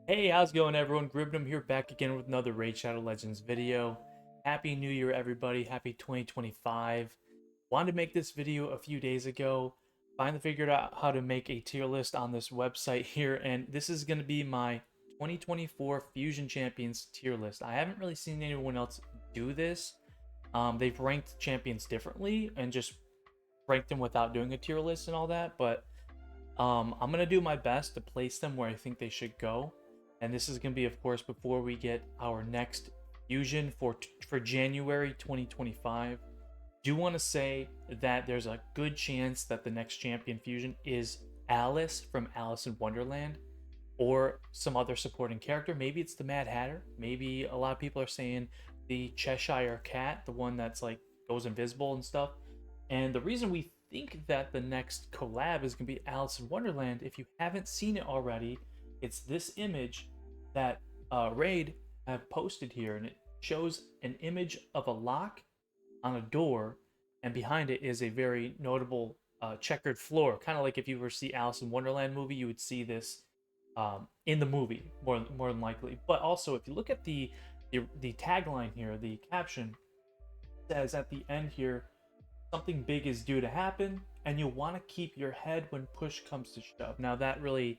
Hey, how's it going, everyone? Gribnum here, back again with another Raid Shadow Legends video. Happy New Year, everybody. Happy 2025. Wanted to make this video a few days ago. Finally figured out how to make a tier list on this website here, and this is going to be my 2024 Fusion Champions tier list. I haven't really seen anyone else do this. They've ranked champions differently and just ranked them without doing a tier list and all that, but I'm gonna do my best to place them where I think they should go, and this is gonna be, of course, before we get our next fusion for January 2025. Do want to say that there's a good chance that the next champion fusion is Alice from Alice in Wonderland, or some other supporting character. Maybe it's the Mad Hatter. Maybe a lot of people are saying the Cheshire Cat, the one that's like goes invisible and stuff. And the reason we think that the next collab is going to be Alice in Wonderland, if you haven't seen it already, it's this image that Raid have posted here, and it shows an image of a lock on a door, and behind it is a very notable checkered floor, kind of like if you were to see Alice in Wonderland movie, you would see this in the movie more than likely. But also, if you look at the tagline here, the caption says at the end here, something big is due to happen, and you'll want to keep your head when push comes to shove. Now that really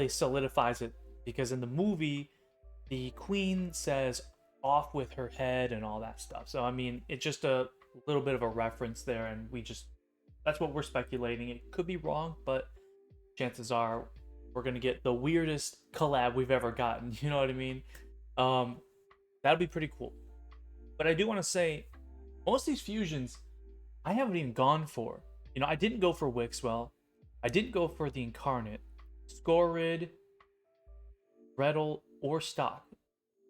solidifies it, because in the movie, the queen says off with her head and all that stuff. So I mean, it's just a little bit of a reference there, and we just that's what we're speculating. It could be wrong, but chances are we're gonna get the weirdest collab we've ever gotten. You know what I mean? Um, that'd be pretty cool. But I do want to say, most of these fusions I haven't even gone for. I didn't go for Wixwell. I didn't go for the Incarnate, Scorid, Gretel, or Stock.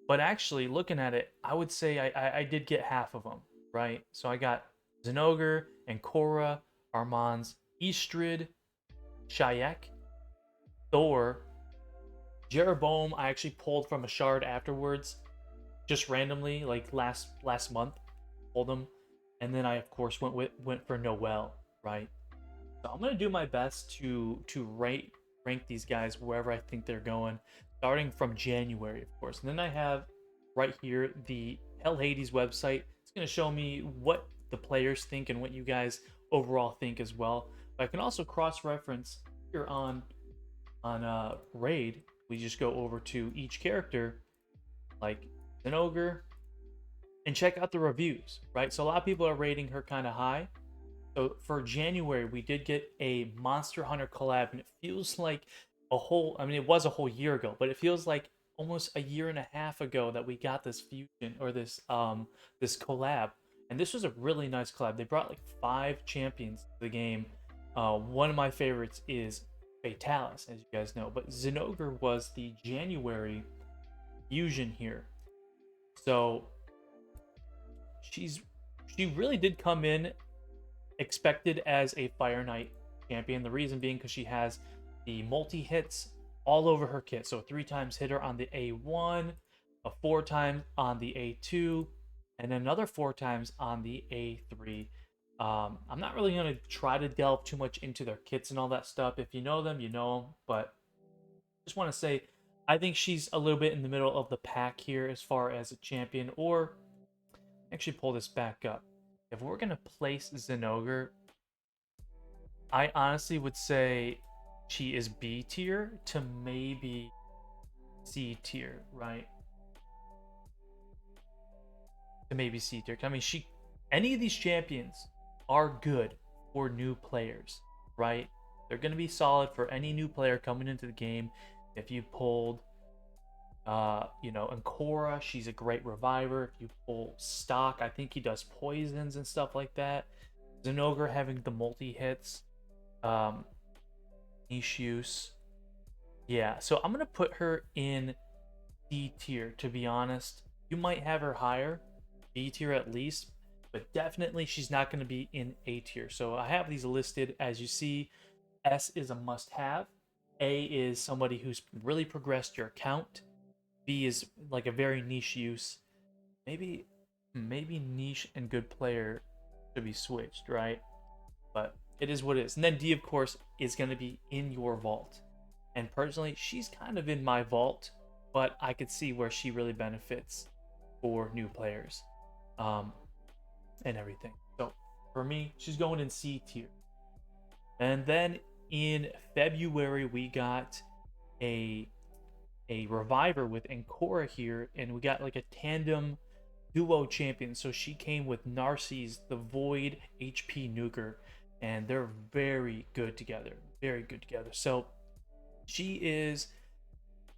But actually, looking at it, I would say I did get half of them, right? So I got Zinogre, Ancora, Armand's, Eastrid, Shayak, Thor, Jeroboam. I actually pulled from a shard afterwards, just randomly, like last month, pulled them, and then I of course went for Noel, right? So I'm gonna do my best to rank these guys wherever I think they're going, starting from January, of course. And then I have right here the Hell Hades website. It's gonna show me what the players think and what you guys overall think as well. But I can also cross-reference here on Raid. We just go over to each character, like an ogre, and check out the reviews, right? So a lot of people are rating her kind of high. So for January, we did get a Monster Hunter collab, and it feels like I mean, it was a whole year ago, but it feels like almost a year and a half ago that we got this fusion, or this collab. And this was a really nice collab. They brought like 5 champions to the game. One of my favorites is Fatalis, as you guys know, but Zinogre was the January fusion here. So she's she really did come in expected as a Fire Knight champion. The reason being because she has the multi hits all over her kit. So 3 times hitter on the A1, a 4 times on the A2, and another 4 times on the A3. I'm not really going to try to delve too much into their kits and all that stuff. If you know them, you know them. But just want to say, I think she's a little bit in the middle of the pack here as far as a champion. Or actually, pull this back up. If we're going to place Zinogre, I honestly would say she is B tier to maybe C tier, right? To maybe C tier. I mean, any of these champions are good for new players, right? They're going to be solid for any new player coming into the game. If you pulled, Ancora, she's a great reviver. If you pull Stock, I think he does poisons and stuff like that. Zinogre having the multi hits, niche use. Yeah, so I'm gonna put her in D tier, to be honest. You might have her higher, B tier at least, but definitely she's not gonna be in A tier. So I have these listed as you see. S is a must-have. A is somebody who's really progressed your account. B is like a very niche use. Maybe niche and good player should be switched, right? But it is what it is. And then D, of course, is going to be in your vault. And personally, she's kind of in my vault, but I could see where she really benefits for new players, um, and everything. So for me, she's going in C tier. And then in February, we got a reviver with Ancora here, and we got like a tandem duo champion. So she came with Narcisse, the Void HP Nuker, and they're very good together. Very good together. So she is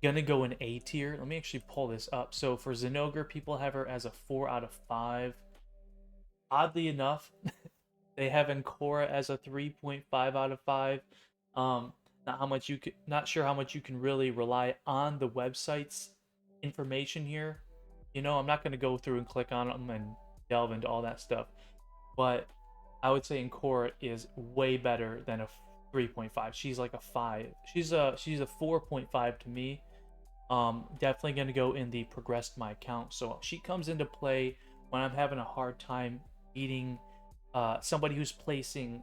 gonna go in A tier. Let me actually pull this up. So for Zinogre, people have her as a 4 out of 5. Oddly enough, they have Ancora as a 3.5 out of 5. Not sure how much you can really rely on the website's information here. You know, I'm not going to go through and click on them and delve into all that stuff, but I would say Ancora is way better than a 3.5. She's like a 5. She's a 4.5 to me. Definitely going to go in the progressed my account. So she comes into play when I'm having a hard time beating somebody who's placing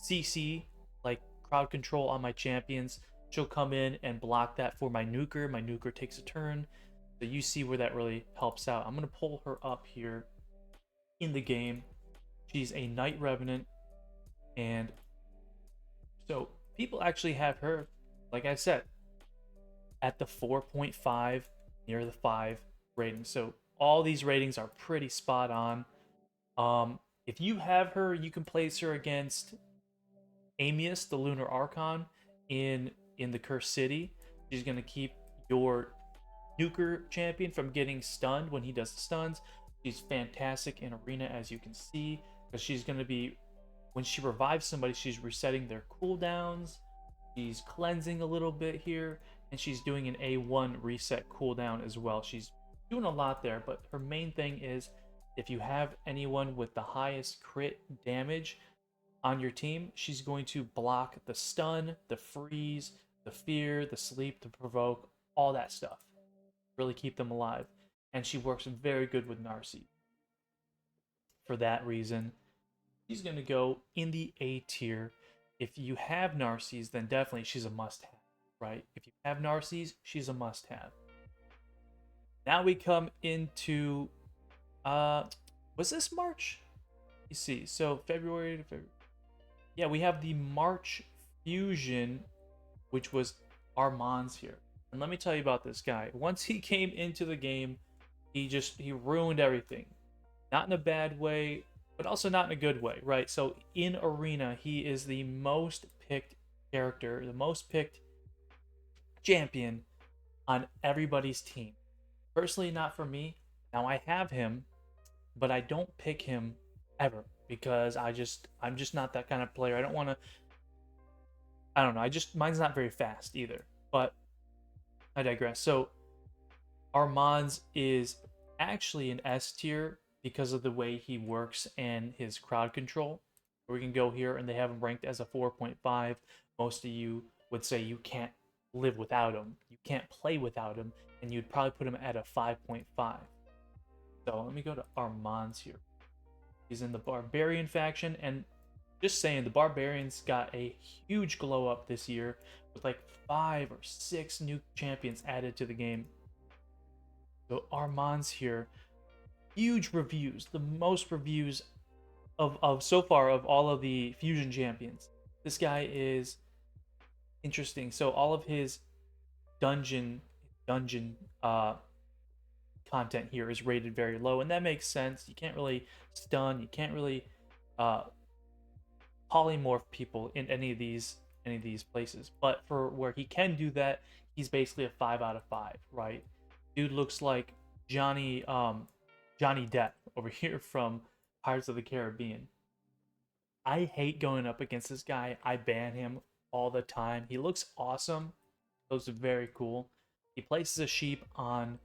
CC, like crowd control, on my champions. She'll come in and block that for my nuker. My nuker takes a turn. So you see where that really helps out. I'm going to pull her up here in the game. She's a Night Revenant. And so people actually have her, like I said, at the 4.5, near the 5 rating. So all these ratings are pretty spot on. If you have her, you can place her against Amius, the Lunar Archon, in the Cursed City. She's gonna keep your nuker champion from getting stunned when he does the stuns. She's fantastic in arena, as you can see, because she's gonna be, when she revives somebody, she's resetting their cooldowns. She's cleansing a little bit here, and she's doing an A1 reset cooldown as well. She's doing a lot there, but her main thing is if you have anyone with the highest crit damage on your team, she's going to block the stun, the freeze, the fear, the sleep, the provoke, all that stuff. Really keep them alive. And she works very good with Narcisse. For that reason, she's going to go in the A tier. If you have Narcisse, then definitely she's a must-have, right? If you have Narcisse, she's a must-have. Now we come into, was this March? You see, so February to February. Yeah, we have the March Fusion, which was Armand's here. And let me tell you about this guy. Once he came into the game, he ruined everything. Not in a bad way, but also not in a good way, right? So in Arena, he is the most picked character, the most picked champion on everybody's team. Personally, not for me. Now I have him, but I don't pick him ever because I'm just not that kind of player. I don't want to. I don't know. Mine's not very fast either. But I digress. So Armand's is actually an S tier because of the way he works and his crowd control. We can go here and they have him ranked as a 4.5. Most of you would say you can't live without him. You can't play without him, and you'd probably put him at a 5.5. So let me go to Armand's here. He's in the Barbarian faction, and just saying, the Barbarians got a huge glow up this year with like 5 or 6 new champions added to the game. So Armand's here. Huge reviews, the most reviews of so far of all of the Fusion champions. This guy is interesting. So all of his dungeon content here is rated very low, and that makes sense. You can't really stun, you can't really polymorph people in any of these places. But for where he can do that, he's basically a 5 out of 5, right? Dude looks like Johnny Depp over here from Pirates of the Caribbean. I hate going up against this guy. I ban him all the time. He looks awesome. Looks very cool. He places a sheep on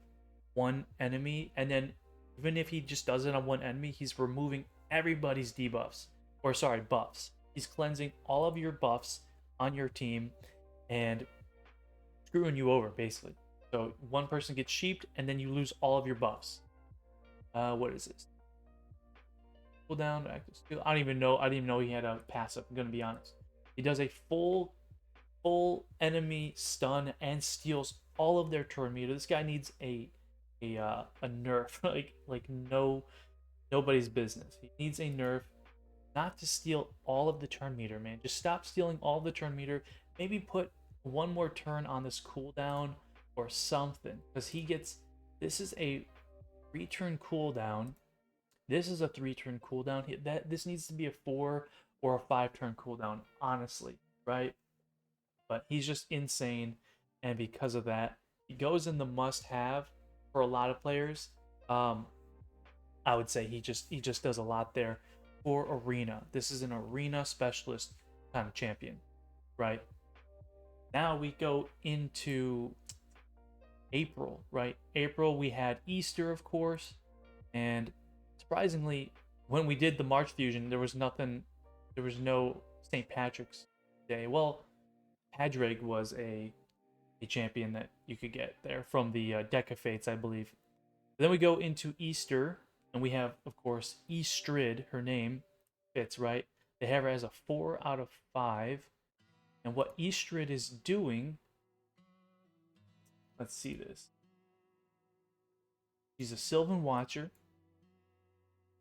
one enemy, and then even if he just does it on one enemy, he's removing everybody's debuffs. Or sorry, buffs. He's cleansing all of your buffs on your team and screwing you over, basically. So one person gets sheeped, and then you lose all of your buffs. What is this? Cooldown to active skill. I didn't even know he had a passive. I'm gonna be honest. He does a full full enemy stun and steals all of their turn meter. This guy needs a nerf like nobody's business. He needs a nerf, not to steal all of the turn meter, man. Just stop stealing all of the turn meter. Maybe put one more turn on this cooldown or something, because he gets, this is a 3-turn cooldown. This is a 3-turn cooldown. This needs to be a 4 or a 5-turn cooldown, honestly, right? But he's just insane, and because of that, he goes in the must-have for a lot of players. I would say he just does a lot there for arena. This is an arena specialist kind of champion, right? Now we go into April, right? April, we had Easter, of course, and surprisingly, when we did the March fusion, there was no St. Patrick's Day. Well, Padraig was a champion that you could get there from the Deck of Fates, I believe. Then we go into Easter, and we have, of course, Estrid. Her name fits, right? They have her as a 4 out of 5. And what Estrid is doing, let's see this. She's a Sylvan Watcher,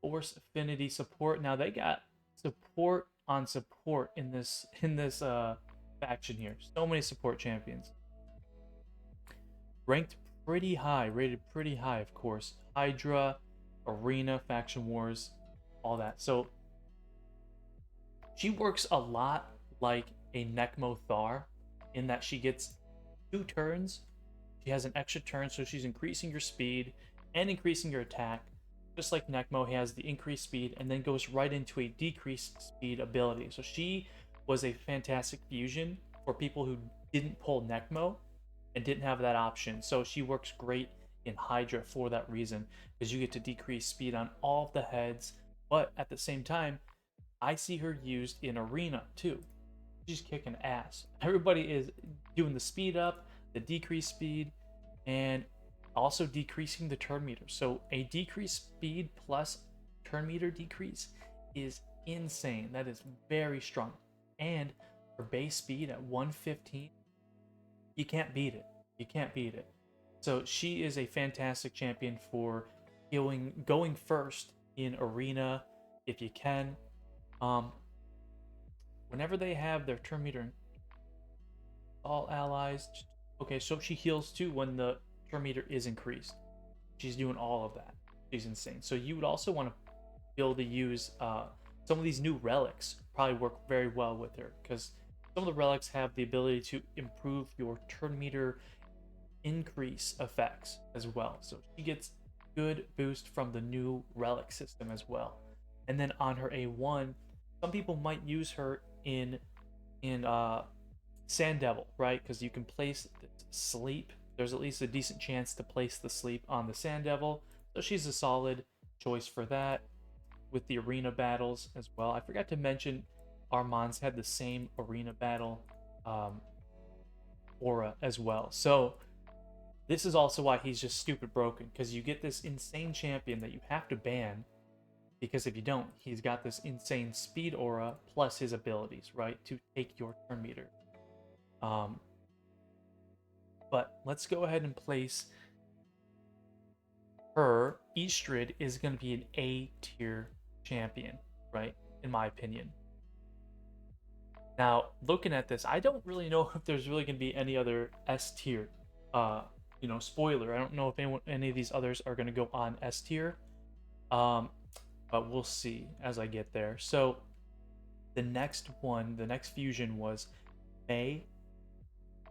Force Affinity support. Now they got support on support in this faction here. So many support champions. Ranked pretty high, rated pretty high, of course. Hydra, Arena, Faction Wars, all that. So she works a lot like a Nekmo Thar in that she gets 2 turns. She has an extra turn, so she's increasing your speed and increasing your attack. Just like Nekmo, he has the increased speed and then goes right into a decreased speed ability. So she was a fantastic fusion for people who didn't pull Nekmo and didn't have that option. So she works great in Hydra for that reason, because you get to decrease speed on all of the heads, but at the same time, I see her used in Arena too. She's kicking ass. Everybody is doing the speed up, the decreased speed, and also decreasing the turn meter. So a decreased speed plus turn meter decrease is insane. That is very strong. And her base speed at 115, you can't beat it. You can't beat it. So she is a fantastic champion for going first in Arena if you can. Whenever they have their turn meter, all allies. Okay, so she heals too when the turn meter is increased. She's doing all of that. She's insane. So you would also want to be able to use some of these new relics. Probably work very well with her, because some of the relics have the ability to improve your turn meter increase effects as well. So she gets good boost from the new relic system as well. And then on her A1, some people might use her in Sand Devil, right? Because you can place sleep. There's at least a decent chance to place the sleep on the Sand Devil. So she's a solid choice for that. With the arena battles as well. I forgot to mention Armand's had the same arena battle aura as well. So this is also why he's just stupid broken, because you get this insane champion that you have to ban, because if you don't, he's got this insane speed aura plus his abilities, right, to take your turn meter. But let's go ahead and place her. Estrid is going to be an A tier champion, right, in my opinion. Now, looking at this, I don't really know if there's really going to be any other S tier. Spoiler, I don't know if any of these others are going to go on S tier. But we'll see as I get there. So the next fusion was May.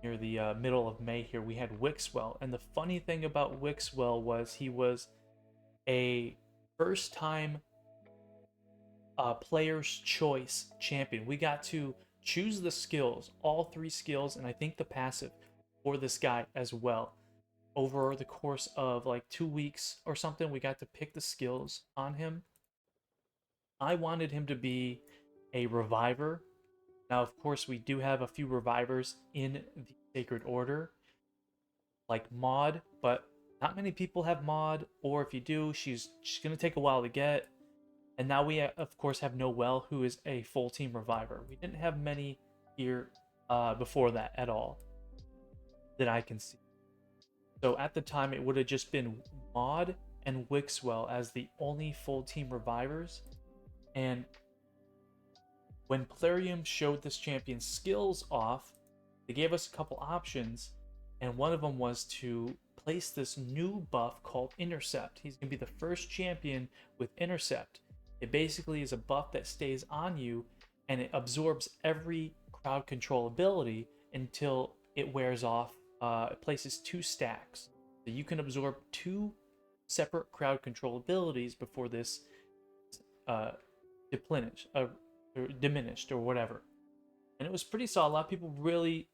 Near the middle of May here, we had Wixwell. And the funny thing about Wixwell was he was a first-time player's choice champion. We got to choose the skills, all 3 skills, and I think the passive for this guy as well. Over the course of like 2 weeks or something, we got to pick the skills on him. I wanted him to be a reviver. Now, of course, we do have a few revivers in the Sacred Order, like Maud, but not many people have Maud, or if you do, she's going to take a while to get. And now we, of course, have Noelle, who is a full team reviver. We didn't have many here before that at all that I can see. So at the time, it would have just been Maud and Wixwell as the only full team revivers. And when Plarium showed this champion's skills off, they gave us a couple options, and one of them was to place this new buff called Intercept. He's going to be the first champion with Intercept. It basically is a buff that stays on you, and it absorbs every crowd control ability until it wears off. It places 2 stacks. So you can absorb 2 separate crowd control abilities before this diminished or whatever. And it was pretty solid. A lot of people really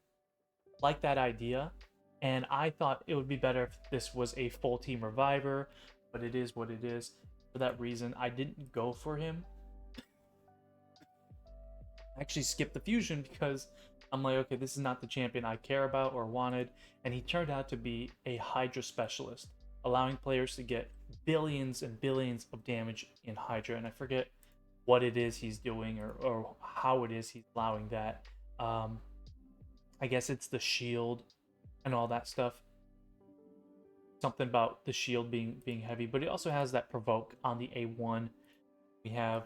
like that idea, and I thought it would be better if this was a full team reviver, but it is what it is. For that reason, I didn't go for him. I actually skipped the fusion because I'm like, okay, this is not the champion I care about or wanted, and he turned out to be a Hydra specialist, allowing players to get billions and billions of damage in Hydra, and I forget what it is he's doing or how it is he's allowing that. I guess it's the shield and all that stuff. Something about the shield being heavy, but it also has that provoke on the A1. We have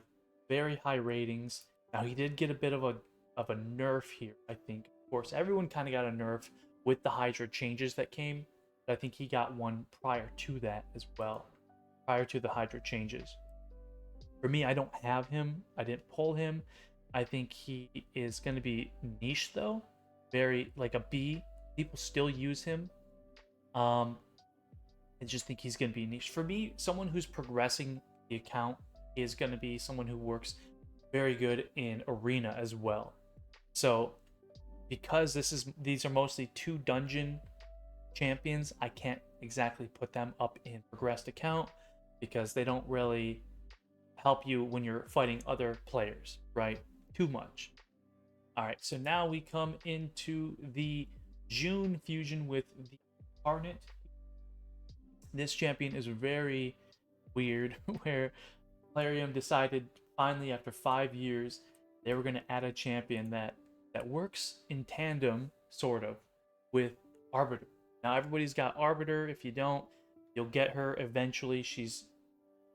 very high ratings. Now he did get a bit of a nerf here, I think. Of course, everyone kind of got a nerf with the Hydra changes that came. But I think he got one prior to that as well, prior to the Hydra changes. For me, I don't have him. I didn't pull him. I think he is going to be niche though, very like a B. People still use him. I just think he's going to be niche. For me, someone who's progressing the account is going to be someone who works very good in arena as well. So because these are mostly 2 dungeon champions, I can't exactly put them up in progressed account because they don't really help you when you're fighting other players, right? Too much. All right, so now we come into the June fusion with the Incarnate. This champion is very weird, where Plarium decided finally after 5 years they were going to add a champion that works in tandem, sort of, with Arbiter. Now everybody's got Arbiter. If you don't, you'll get her eventually. She's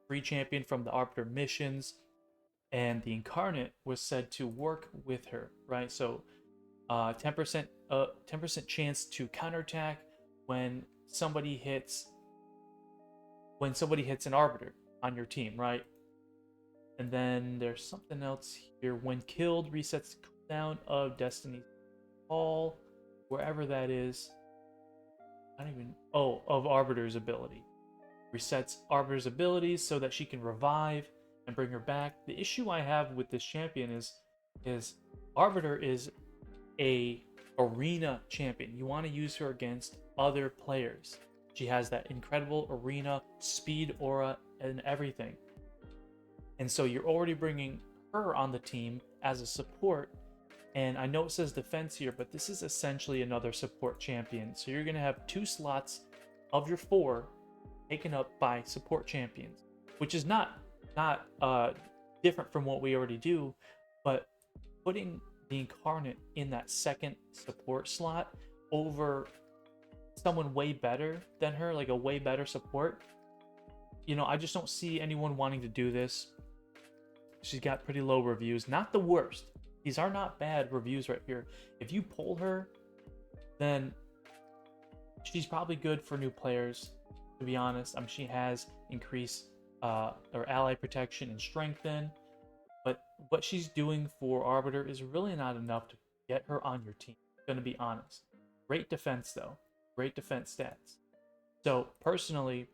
free champion from the Arbiter missions, and the Incarnate was said to work with her, right? So 10% chance to counterattack when somebody hits an Arbiter on your team, right? And then there's something else here. When killed, resets the cooldown of Destiny's Call, wherever that is. Of Arbiter's ability. Resets Arbiter's abilities so that she can revive and bring her back. The issue I have with this champion is Arbiter is a arena champion. You want to use her against other players. She has that incredible arena speed aura and everything. And so you're already bringing her on the team as a support. And I know it says defense here, but this is essentially another support champion. So you're going to have 2 slots of your 4 taken up by support champions, which is not different from what we already do, but putting the Incarnate in that second support slot over someone way better than her, like a way better support, I just don't see anyone wanting to do this. She's got pretty low reviews, not the worst. These are not bad reviews right here. If you pull her, then she's probably good for new players, to be honest. She has increased or ally protection and strengthen, but what she's doing for Arbiter is really not enough to get her on your team. I'm gonna be honest. Great defense though, great defense stats. So personally,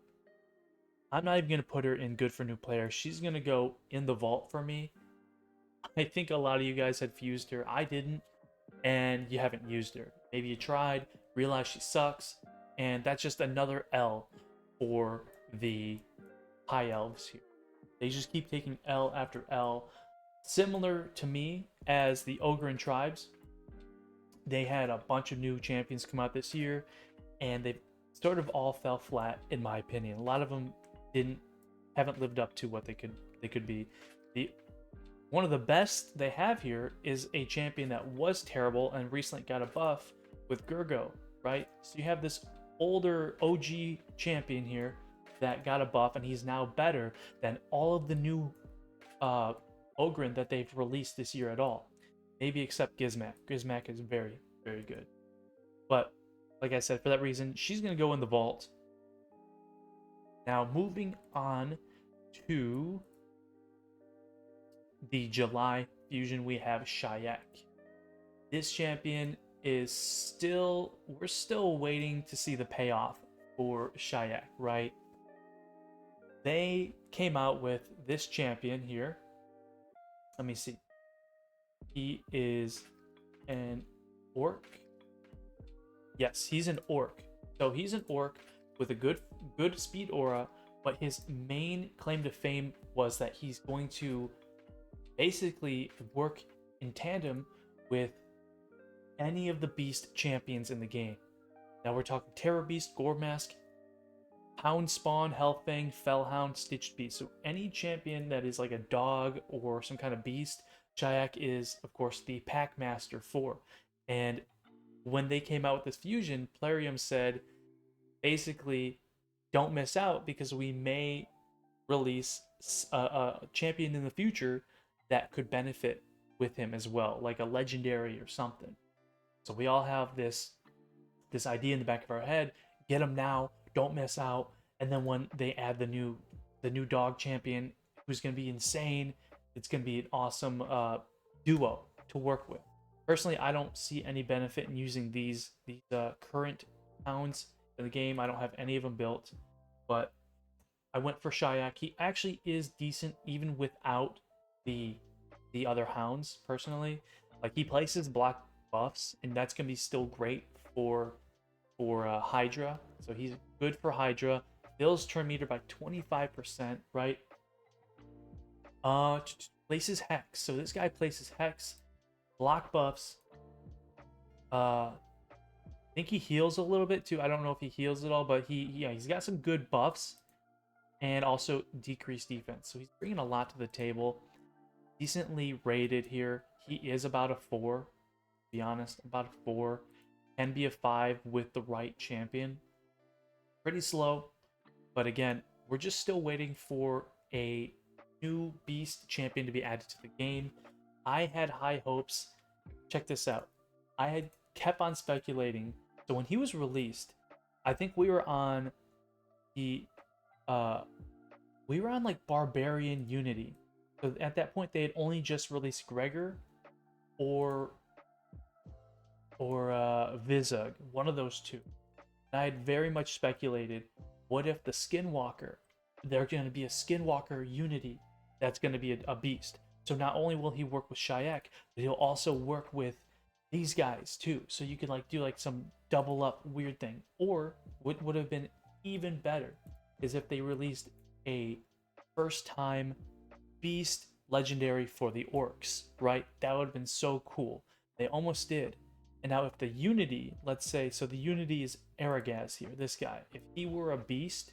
I'm not even gonna put her in good for new players. She's gonna go in the vault for me. I think a lot of you guys had fused her. I didn't, and you haven't used her. Maybe you tried, realized she sucks, and that's just another L for the high elves here. They just keep taking L after L. Similar to me as the Ogryn tribes. They had a bunch of new champions come out this year, and they sort of all fell flat, in my opinion. A lot of them haven't lived up to what they could be. One of the best they have here is a champion that was terrible and recently got a buff with Gurgo, right? So you have this older OG champion here that got a buff, and he's now better than all of the new Oghren that they've released this year at all. Maybe except Gizmak. Gizmak is very, very good. But like I said, for that reason, she's going to go in the vault. Now, moving on to the July fusion, we have Shayak. This champion is we're still waiting to see the payoff for Shayak, right? They came out with this champion here. Let me see. He is an orc. Yes, he's an orc. So he's an orc with a good speed aura, but his main claim to fame was that he's going to basically work in tandem with any of the beast champions in the game. Now we're talking Terror Beast, Gore Mask, Hound Spawn, Hellfang, Fellhound, Stitched Beast. So any champion that is like a dog or some kind of beast, Shayak is, of course, the pack master for. And when they came out with this fusion, Plarium said, basically, don't miss out because we may release a champion in the future that could benefit with him as well, like a legendary or something. So we all have this idea in the back of our head: get him now, don't miss out. And then when they add the new dog champion, who's going to be insane, it's going to be an awesome duo to work with. Personally, I don't see any benefit in using these current hounds in the game. I don't have any of them built, but I went for Shayak. He actually is decent even without the other hounds. Personally, like, he places block buffs, and that's gonna be still great for Hydra. So he's good for Hydra. Fills turn meter by 25%, right? Places Hex. So this guy places Hex, block buffs. I think he heals a little bit too. I don't know if he heals at all, but he's got some good buffs and also decreased defense. So he's bringing a lot to the table. Decently rated here. He is about a 4, to be honest, about a 4. Can be a 5 with the right champion. Pretty slow, but again, we're just still waiting for a new beast champion to be added to the game. I had high hopes. Check this out. I had kept on speculating. So when he was released, I think we were on like Barbarian Unity. So at that point, they had only just released Gregor or Vizug, one of those two. And I had very much speculated, what if the Skinwalker, they're going to be a Skinwalker Unity that's going to be a beast. So not only will he work with Shayak, but he'll also work with these guys too. So you could like do like some double up weird thing. Or what would have been even better is if they released a first time beast legendary for the orcs, right? That would have been so cool. They almost did. And now if the Unity, let's say, so the Unity is Aragaz here, this guy. If he were a beast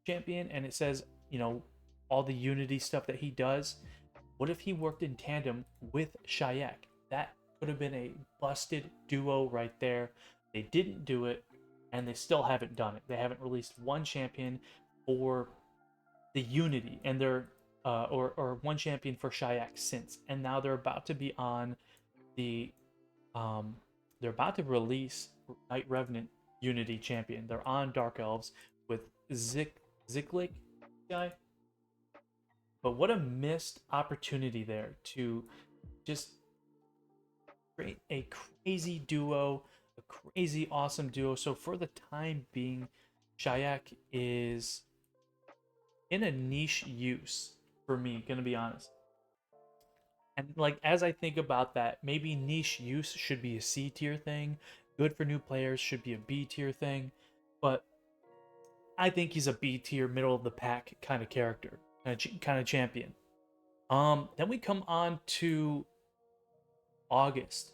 champion and it says, you know, all the Unity stuff that he does, what if he worked in tandem with Shayak? That could have been a busted duo right there. They didn't do it, and they still haven't done it. They haven't released one champion for the Unity, and they're or one champion for Shayak since. And now they're about to be on the they're about to release Night Revenant Unity champion. They're on Dark Elves with Ziklik guy. But what a missed opportunity there to just create a crazy duo, a crazy awesome duo. So for the time being, Shayak is in a niche use for me, gonna be honest. And like, as I think about that, maybe niche use should be a C tier thing. Good for new players should be a B tier thing. But I think he's a B tier, middle of the pack kind of character, kind of champion. Then we come on to August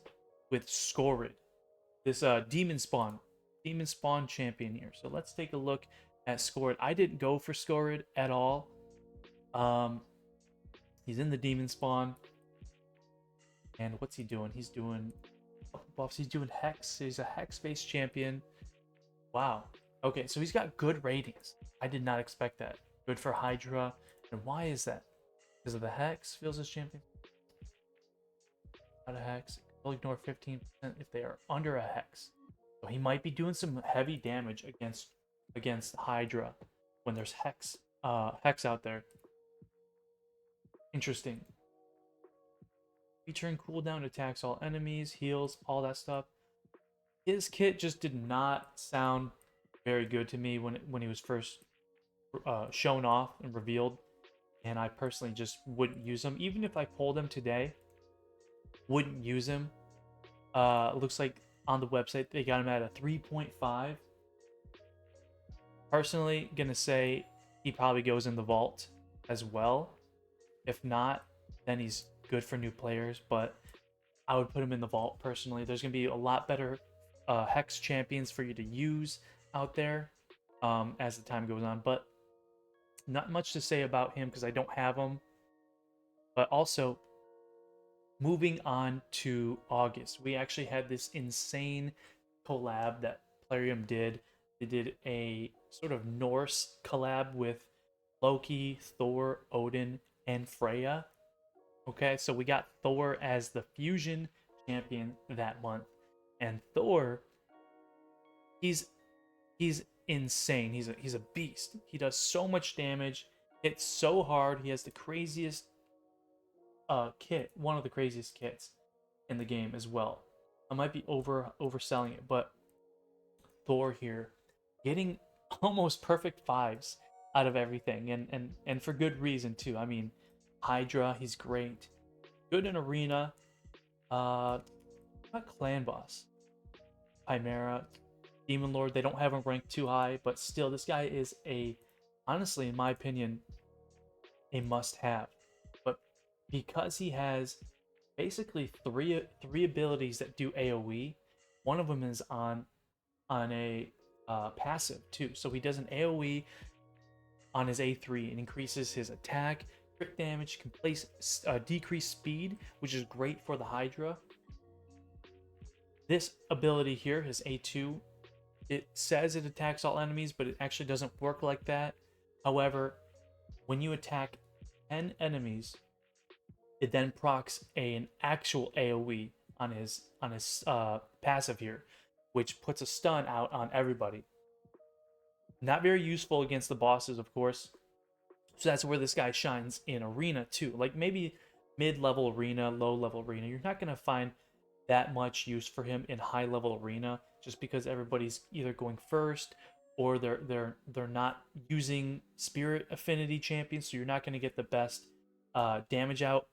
with Skorid, this demon spawn champion here. So let's take a look at Skorid. I didn't go for Skorid at all. He's in the demon spawn. And what's he doing? He's doing buffs. He's doing Hex. He's a Hex-based champion. Wow. Okay, so he's got good ratings. I did not expect that. Good for Hydra. And why is that? Because of the Hex? Feels as champion. Out of Hex. He'll ignore 15% if they are under a Hex. So he might be doing some heavy damage against Hydra when there's Hex out there. Interesting. Featuring cooldown, attacks all enemies, heals, all that stuff. His kit just did not sound very good to me when he was first shown off and revealed, and I personally just wouldn't use him. Even if I pulled him today, wouldn't use him. It looks like on the website they got him at a 3.5. Personally, gonna say he probably goes in the vault as well. If not, then he's good for new players, but I would put him in the vault personally. There's gonna be a lot better Hex champions for you to use out there as the time goes on, but not much to say about him because I don't have him. But also, moving on to August, we actually had this insane collab that Plarium did. They did a sort of Norse collab with Loki, Thor, Odin, and Freya. Okay, so we got Thor as the fusion champion that month. And Thor, he's insane. He's a beast. He does so much damage. Hits so hard. He has the craziest kit, one of the craziest kits in the game as well. I might be overselling it, but Thor here getting almost perfect fives out of everything, and for good reason too. I mean, Hydra, he's great. Good in arena. Not clan boss. Chimera, Demon Lord, they don't have him ranked too high, but still, this guy is honestly, in my opinion, a must-have. But because he has basically three abilities that do AOE, one of them is on a passive too. So he does an AOE on his A3 and increases his attack, crit damage, can place decreased speed, which is great for the Hydra. This ability here, his A2, it says it attacks all enemies, but it actually doesn't work like that. However, when you attack 10 enemies, it then procs an actual AoE on his passive here, which puts a stun out on everybody. Not very useful against the bosses, of course. So that's where this guy shines in arena too. Like maybe mid-level arena, low-level arena. You're not gonna find that much use for him in high-level arena, just because everybody's either going first or they're not using spirit affinity champions, so you're not gonna get the best damage out.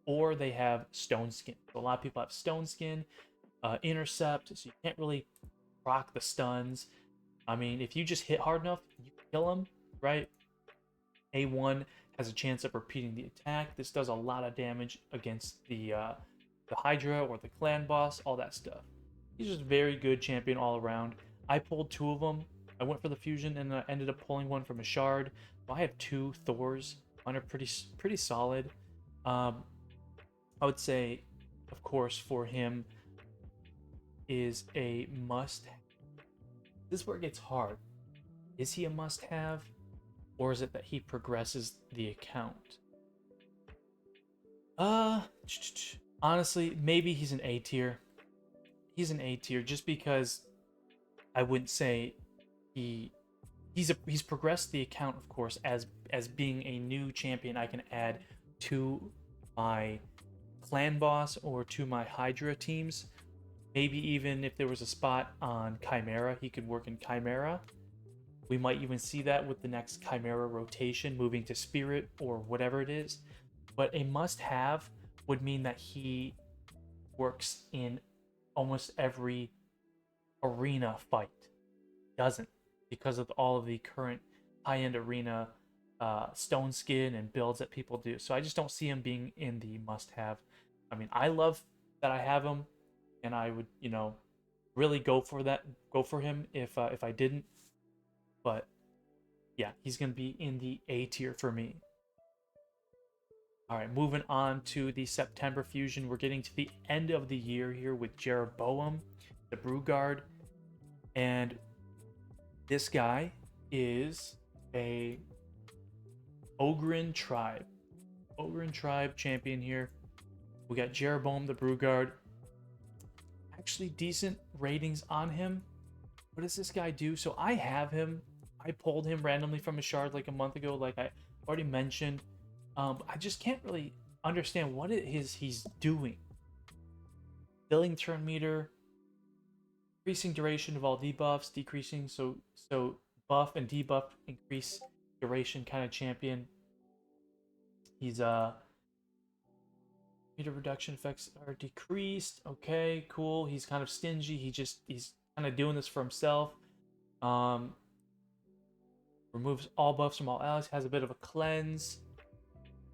Or they have stone skin. So a lot of people have stone skin, intercept, so you can't really proc the stuns. I mean, if you just hit hard enough, you kill him, right? A1 has a chance of repeating the attack. This does a lot of damage against the Hydra or the clan boss, all that stuff. He's just very good champion all around. I pulled two of them. I went for the fusion and I ended up pulling one from a shard. So I have two Thors. Mine are pretty solid. I would say, of course, for him is a must. This is where it gets hard. Is he a must-have, or is it that he progresses the account? Honestly, maybe he's an A tier. He's an A tier just because I wouldn't say he's progressed the account, of course, as being a new champion I can add to my clan boss or to my Hydra teams. Maybe even if there was a spot on Chimera, he could work in Chimera. We might even see that with the next Chimera rotation, moving to Spirit or whatever it is. But a must-have would mean that he works in almost every arena fight. Doesn't, because of all of the current high-end arena stone skin and builds that people do. So I just don't see him being in the must-have. I mean, I love that I have him, and I would, really go for him if I didn't. But yeah, he's gonna be in the A tier for me. All right, moving on to the September fusion. We're getting to the end of the year here with Jeroboam, the Brugard, and this guy is a Ogryn tribe. Ogryn tribe champion here. We got Jeroboam the Brugard. Actually, decent ratings on him. What does this guy do? So I have him. I pulled him randomly from a shard like a month ago, like I already mentioned. I just can't really understand what it is he's doing. Filling turn meter, increasing duration of all debuffs, decreasing so buff and debuff increase duration kind of champion. He's meter reduction effects are decreased. Okay, cool. He's kind of stingy. He's kind of doing this for himself. Removes all buffs from all allies. Has a bit of a cleanse.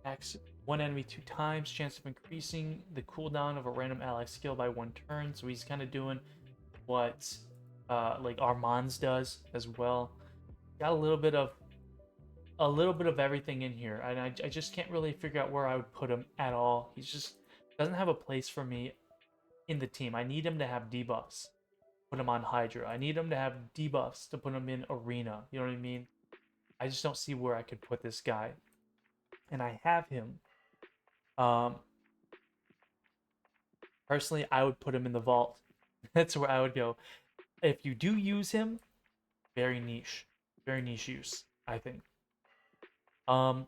Attacks one enemy 2 times. Chance of increasing the cooldown of a random ally skill by 1 turn. So he's kind of doing what like Armanz does as well. Got a little bit of everything in here, and I just can't really figure out where I would put him at all. He's just doesn't have a place for me in the team. I need him to have debuffs. Put him on Hydra. I need him to have debuffs to put him in Arena. You know what I mean? I just don't see where I could put this guy. And I have him. Personally, I would put him in the vault. That's where I would go. If you do use him, very niche use, I think. Now,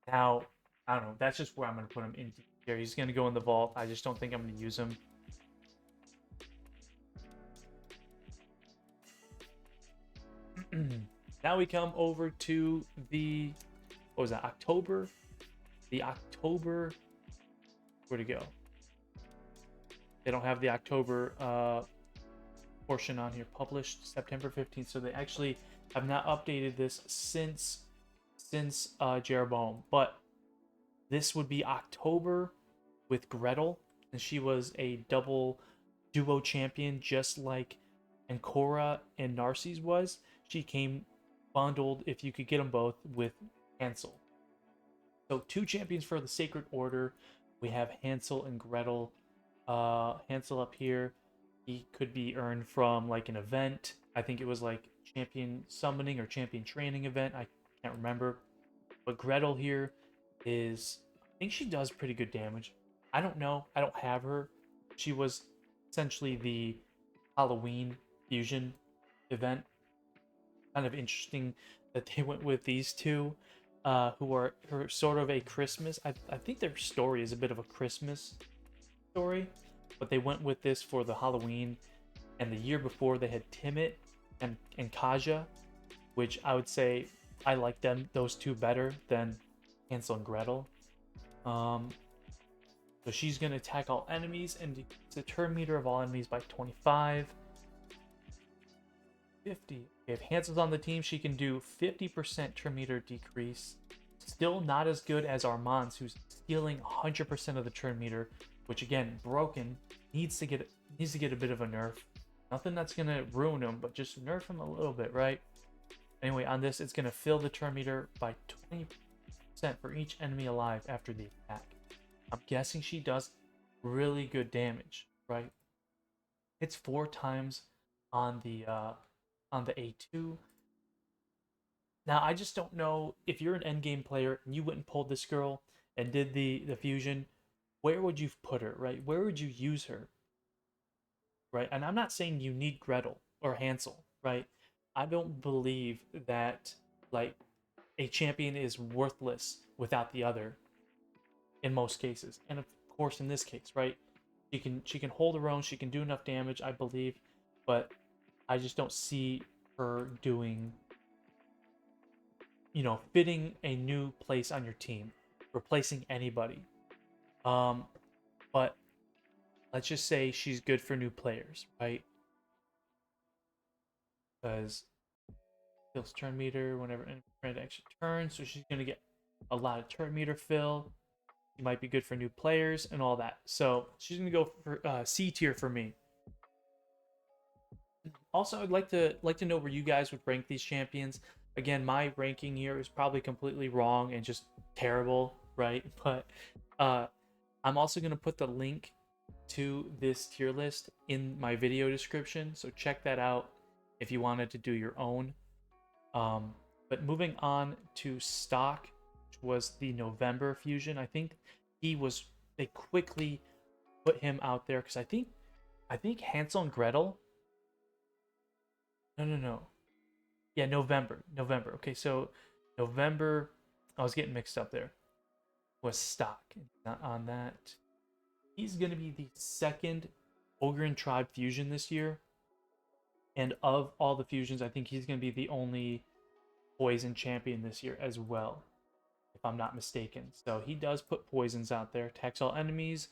I don't know. That's just where I'm going to put him in here. He's going to go in the vault. I just don't think I'm going to use him. Now we come over to the, what was that, October? The October, where'd it go? They don't have the October portion on here. Published September 15th. So they actually have not updated this since Jeroboam. But this would be October with Gretel. And she was a double duo champion, just like Ancora and Narses was. She came bundled, if you could get them both, with Hansel. So 2 champions for the Sacred Order. We have Hansel and Gretel. Hansel up here, he could be earned from like an event. I think it was like champion summoning or champion training event. I can't remember. But Gretel here is, I think she does pretty good damage. I don't know. I don't have her. She was essentially the Halloween fusion event. Kind of interesting that they went with these two, who are sort of a Christmas. I think their story is a bit of a Christmas story, but they went with this for the Halloween. And the year before they had Timit and Kaja, which I would say I like those two better than Hansel and Gretel. So she's gonna attack all enemies and decrease the turn meter of all enemies by 25. 50. If Hansel's on the team, she can do 50% turn meter decrease. Still not as good as Armanz, who's stealing 100% of the turn meter, which again, broken, needs to get a bit of a nerf. Nothing that's gonna ruin him, but just nerf him a little bit, right? Anyway, on this, it's gonna fill the turn meter by 20% for each enemy alive after the attack. I'm guessing she does really good damage, right? It's 4 times on the A2. Now, I just don't know if you're an endgame player and you went and pulled this girl and did the fusion, where would you put her, right? Where would you use her, right? And I'm not saying you need Gretel or Hansel, right? I don't believe that like a champion is worthless without the other in most cases, and of course in this case, right? She can hold her own, she can do enough damage, I believe, but I just don't see her doing, you know, fitting a new place on your team, replacing anybody. But let's just say she's good for new players, right? Because fills turn meter whenever an extra turn, so she's gonna get a lot of turn meter fill. She might be good for new players and all that. So she's gonna go for C tier for me. Also, I'd like to know where you guys would rank these champions. Again, my ranking here is probably completely wrong and just terrible, right? But uh, I'm also going to put the link to this tier list in my video description, so check that out if you wanted to do your own. But moving on to stock, which was the November fusion, I think they quickly put him out there because I think Hansel and Gretel. No. Yeah, November. Okay, so November, I was getting mixed up there. Was stock, not on that. He's gonna be the second Ogryn Tribe fusion this year, and of all the fusions, I think he's gonna be the only poison champion this year as well, if I'm not mistaken. So he does put poisons out there, attacks all enemies,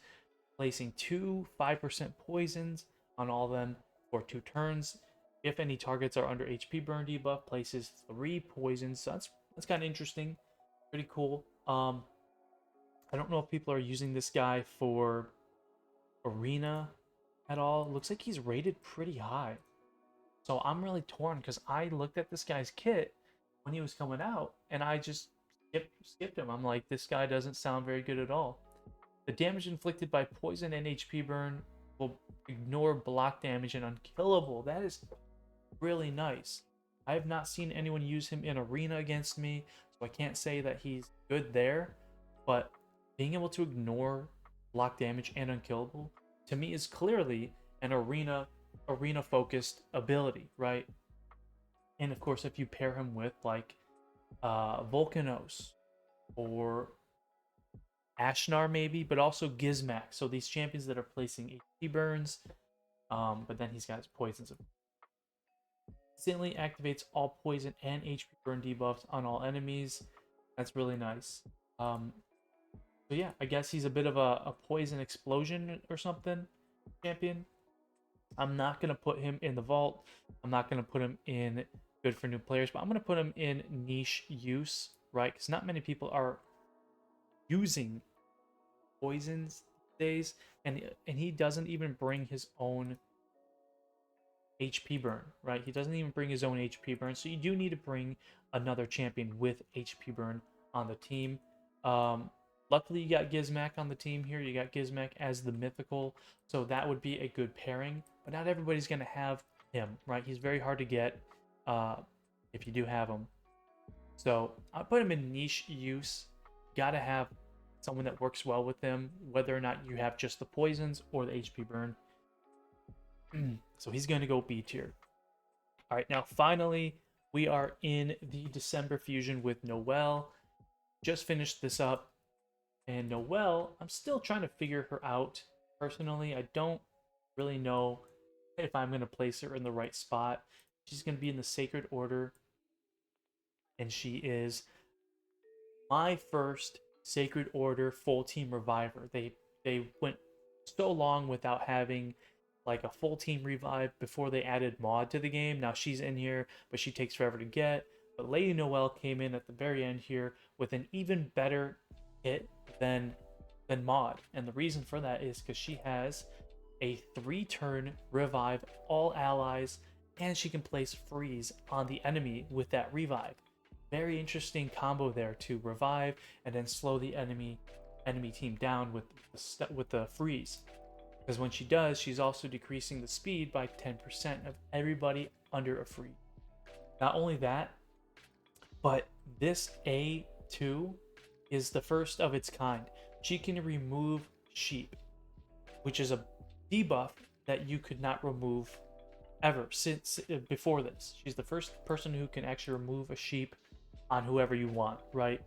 placing 5% poisons on all of them for 2 turns. If any targets are under HP burn debuff, places 3 poisons. So that's kind of interesting, pretty cool. I don't know if people are using this guy for arena at all. It looks like he's rated pretty high. So I'm really torn because I looked at this guy's kit when he was coming out and I just skipped him. I'm like, this guy doesn't sound very good at all. The damage inflicted by poison and HP burn will ignore block damage and unkillable. That is really nice. I have not seen anyone use him in arena against me, so I can't say that he's good there, but being able to ignore block damage and unkillable to me is clearly an arena focused ability, right? And of course, if you pair him with like Volcanos or Ashnar maybe, but also Gizmak. So these champions that are placing HP burns, but then he's got his poisons. Instantly activates all poison and HP burn debuffs on all enemies. That's really nice. So yeah, I guess he's a bit of a poison explosion or something champion. I'm not going to put him in the vault. I'm not going to put him in good for new players, but I'm going to put him in niche use, right? Because not many people are using poisons these days, and he doesn't even bring his own HP burn, right? He doesn't even bring his own HP burn, so you do need to bring another champion with HP burn on the team. Luckily, you got Gizmak on the team here. You got Gizmak as the mythical, so that would be a good pairing. But not everybody's going to have him, right? He's very hard to get if you do have him. So I put him in niche use. Got to have someone that works well with him, whether or not you have just the poisons or the HP burn. So he's going to go B tier. All right, now finally, we are in the December fusion with Noelle. Just finished this up. And Noelle, I'm still trying to figure her out. Personally, I don't really know if I'm going to place her in the right spot. She's going to be in the Sacred Order. And she is my first Sacred Order full team reviver. They went so long without having like a full team revive before they added Maud to the game. Now she's in here, but she takes forever to get. But Lady Noelle came in at the very end here with an even better hit than Maud. And the reason for that is because she has a 3-turn revive all allies, and she can place freeze on the enemy with that revive. Very interesting combo there to revive and then slow the enemy team down with the freeze. Because when she does, she's also decreasing the speed by 10% of everybody under a freeze. Not only that, but this A2 is the first of its kind. She can remove sheep, which is a debuff that you could not remove ever since before this. She's the first person who can actually remove a sheep on whoever you want, right?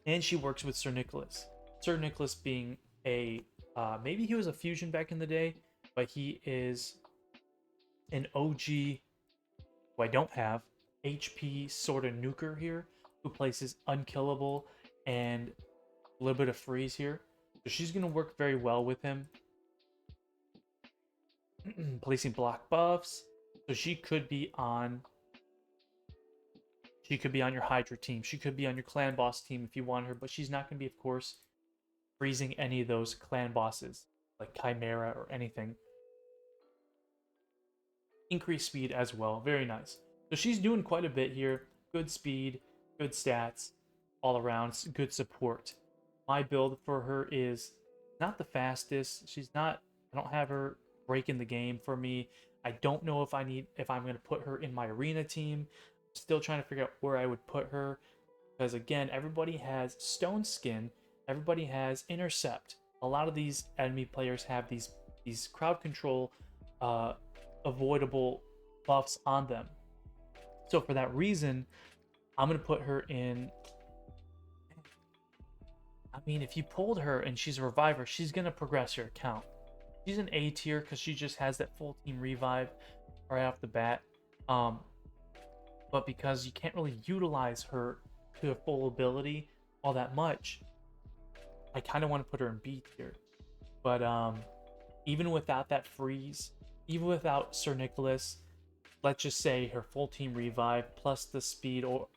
And she works with Sir Nicholas. Sir Nicholas being a maybe he was a fusion back in the day, but he is an OG who I don't have HP sort of nuker here, who places unkillable and a little bit of freeze here. So she's going to work very well with him. Placing block buffs. So she could be on your Hydra team. She could be on your clan boss team if you want her, but she's not going to be, of course, freezing any of those clan bosses like Chimera or anything. Increased speed as well. Very nice. So she's doing quite a bit here. good speed, good stats, all around, good support. My build for her is not the fastest. She's not. I don't have her breaking the game for me. I don't know if I'm going to put her in my arena team. Still trying to figure out where I would put her because again, everybody has stone skin, everybody has intercept. A lot of these enemy players have these crowd control uh, avoidable buffs on them. So for that reason, I'm gonna put her in. I mean, if you pulled her and she's a reviver, she's gonna progress your account. She's an A tier because she just has that full team revive right off the bat. Um, but because you can't really utilize her to her full ability all that much, I kind of want to put her in B tier. But even without that freeze, even without Sir Nicholas, let's just say her full team revive plus the speed or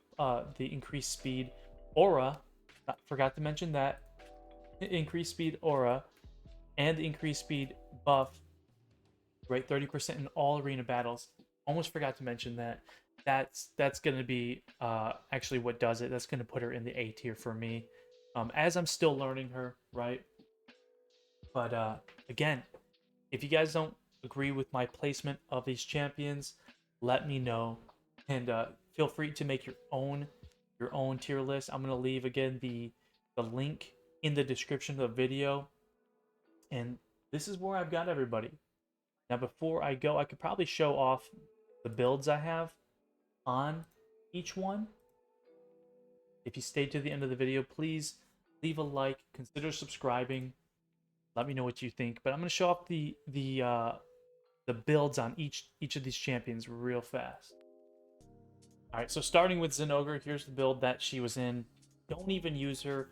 the increased speed aura. Forgot to mention that increased speed aura and the increased speed buff, right? 30% in all arena battles. Almost forgot to mention that. That's gonna be actually what does it. That's gonna put her in the A tier for me, as I'm still learning her, right? But again, if you guys don't agree with my placement of these champions, let me know, and feel free to make your own tier list. I'm gonna leave again the link in the description of the video, and this is where I've got everybody. Now, before I go, I could probably show off the builds I have on each one. If you stayed to the end of the video, please leave a like, consider subscribing. Let me know what you think. But I'm gonna show off the builds on each of these champions real fast. All right, so starting with Zinogre, here's the build that she was in. Don't even use her.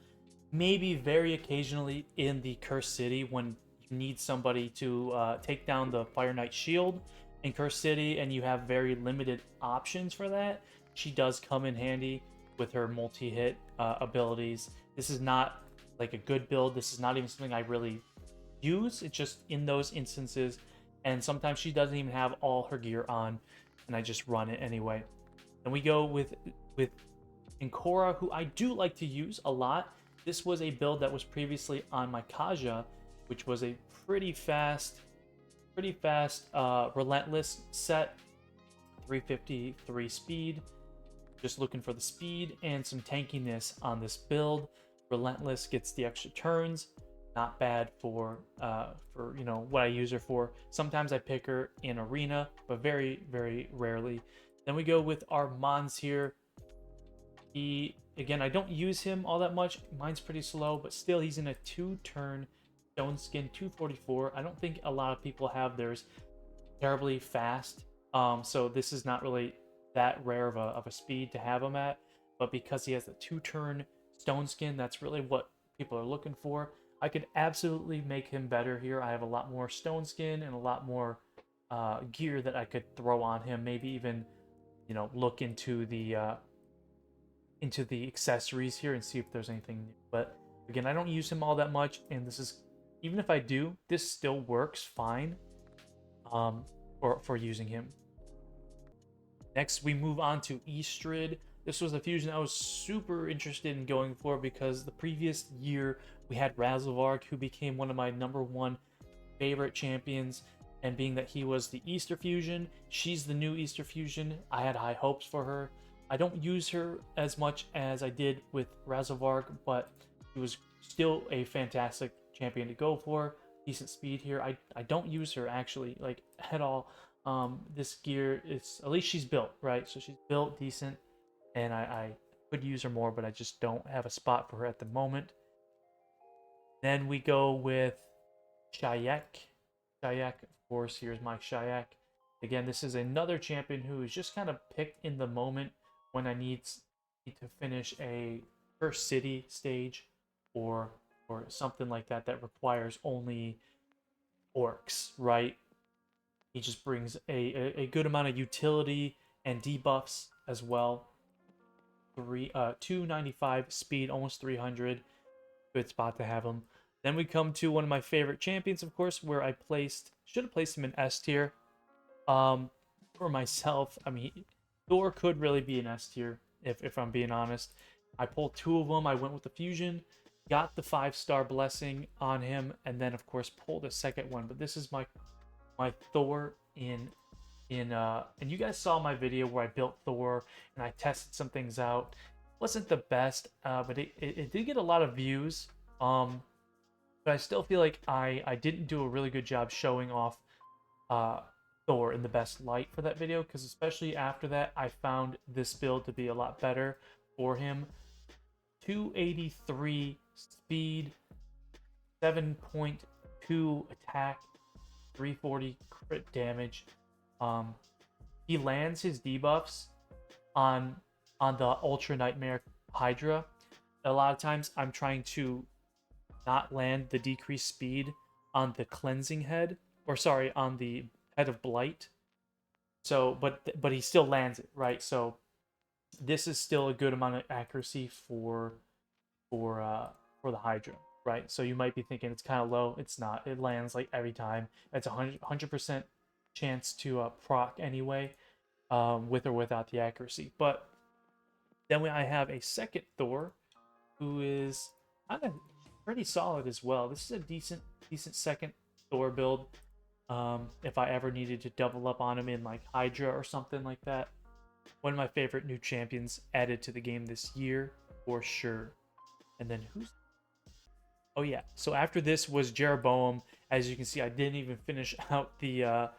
Maybe very occasionally in the Cursed City when you need somebody to take down the Fire Knight shield in Cursed City, and you have very limited options for that. She does come in handy with her multi-hit abilities. This is not like a good build. This is not even something I really use. It's just in those instances, and sometimes she doesn't even have all her gear on, and I just run it anyway. And we go with Incora, who I do like to use a lot. This was a build that was previously on my Kaja, which was a pretty fast relentless set, 353 speed. Just looking for the speed and some tankiness on this build. Relentless gets the extra turns. Not bad for you know what I use her for. Sometimes I pick her in arena, but very, very rarely. Then we go with our Mons here. He, again, I don't use him all that much. Mine's pretty slow, but still he's in a 2-turn stone skin 244. I don't think a lot of people have theirs terribly fast. So this is not really that rare of a speed to have him at, but because he has the 2-turn stone skin, that's really what people are looking for. I could absolutely make him better here. I have a lot more stone skin and a lot more gear that I could throw on him. Maybe even, you know, look into the accessories here and see if there's anything new. But again, I don't use him all that much, and this is, even if I do, this still works fine for using him. Next, we move on to Estrid. This was a fusion I was super interested in going for because the previous year we had Razelvarg, who became one of my #1 favorite champions, and being that he was the Easter fusion, she's the new Easter fusion. I had high hopes for her. I don't use her as much as I did with Razelvarg, but he was still a fantastic champion to go for. Decent speed here. I don't use her actually, like, at all. This gear is, at least she's built, right? So she's built decent, and I could use her more, but I just don't have a spot for her at the moment. Then we go with Shayak. Shayak, of course, here's my Shayak. Again, this is another champion who is just kind of picked in the moment when I need to finish a Cursed City stage or something like that that requires only orcs, right? He just brings a good amount of utility and debuffs as well. 295 speed, almost 300. Good spot to have him. Then we come to one of my favorite champions, of course, where I should have placed him in S tier. For myself, I mean, Thor could really be an S tier. if I'm being honest. I pulled 2 of them. I went with the fusion, got the 5-star blessing on him, and then of course pulled a second one. But this is my Thor and you guys saw my video where I built Thor and I tested some things out. Wasn't the best, but it did get a lot of views. But I still feel like I didn't do a really good job showing off uh, Thor in the best light for that video, because especially after that, I found this build to be a lot better for him. 283 speed, 7.2 attack, 340 crit damage. He lands his debuffs on the Ultra Nightmare Hydra. A lot of times I'm trying to not land the decreased speed on the cleansing head, or sorry, on the head of Blight. So, but he still lands it, right? So this is still a good amount of accuracy for the Hydra, right? So you might be thinking it's kind of low. It's not. It lands like every time. It's 100% chance to proc anyway, with or without the accuracy. But then I have a second Thor, who is kind of pretty solid as well. This is a decent second Thor build. If I ever needed to double up on him in like Hydra or something like that. One of my favorite new champions added to the game this year for sure. And then who's... Oh yeah, so after this was Jeroboam. As you can see, I didn't even finish out the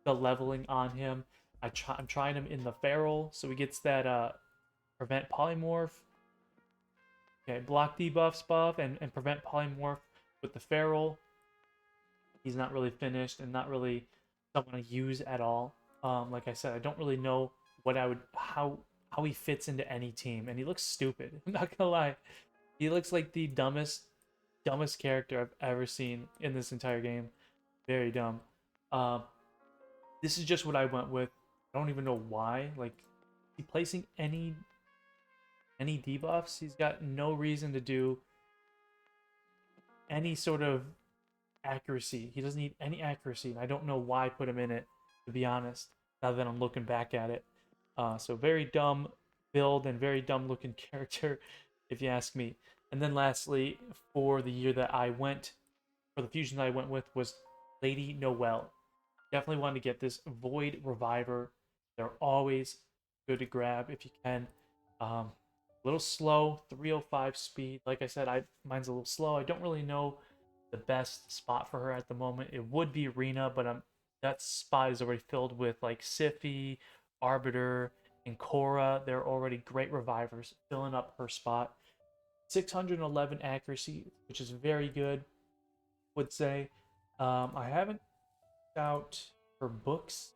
leveling on him. I'm trying him in the Feral, so he gets that prevent polymorph. Okay, block debuffs buff and prevent polymorph with the Feral. He's not really finished and not really someone to use at all. Like I said, I don't really know what I would how he fits into any team, and he looks stupid. I'm not gonna lie, he looks like the dumbest character I've ever seen in this entire game. Very dumb. This is just what I went with. I don't even know why. Like, he placing any debuffs? He's got no reason to do any sort of accuracy. He doesn't need any accuracy, and I don't know why I put him in it, to be honest, now that I'm looking back at it. So very dumb build and very dumb looking character, if you ask me. And then lastly, for the year that I went, for the fusion that I went with, was Lady Noelle. Definitely wanted to get this Void Reviver. They're always good to grab if you can. A little slow, 305 speed. Like I said, mine's a little slow. I don't really know the best spot for her at the moment. It would be Arena, but that spot is already filled with like Siphi, Arbiter, and Korra. They're already great revivers, filling up her spot. 611 accuracy, which is very good, would say. I haven't out her books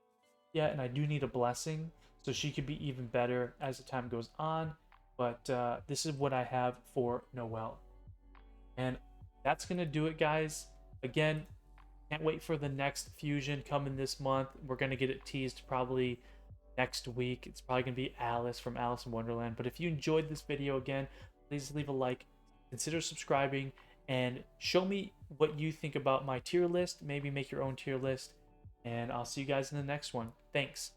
yet, and I do need a blessing, so she could be even better as the time goes on. But this is what I have for Noelle. And that's going to do it, guys. Again, can't wait for the next fusion coming this month. We're going to get it teased probably next week. It's probably going to be Alice from Alice in Wonderland. But if you enjoyed this video, again, please leave a like, consider subscribing, and show me what you think about my tier list. Maybe make your own tier list. And I'll see you guys in the next one. Thanks.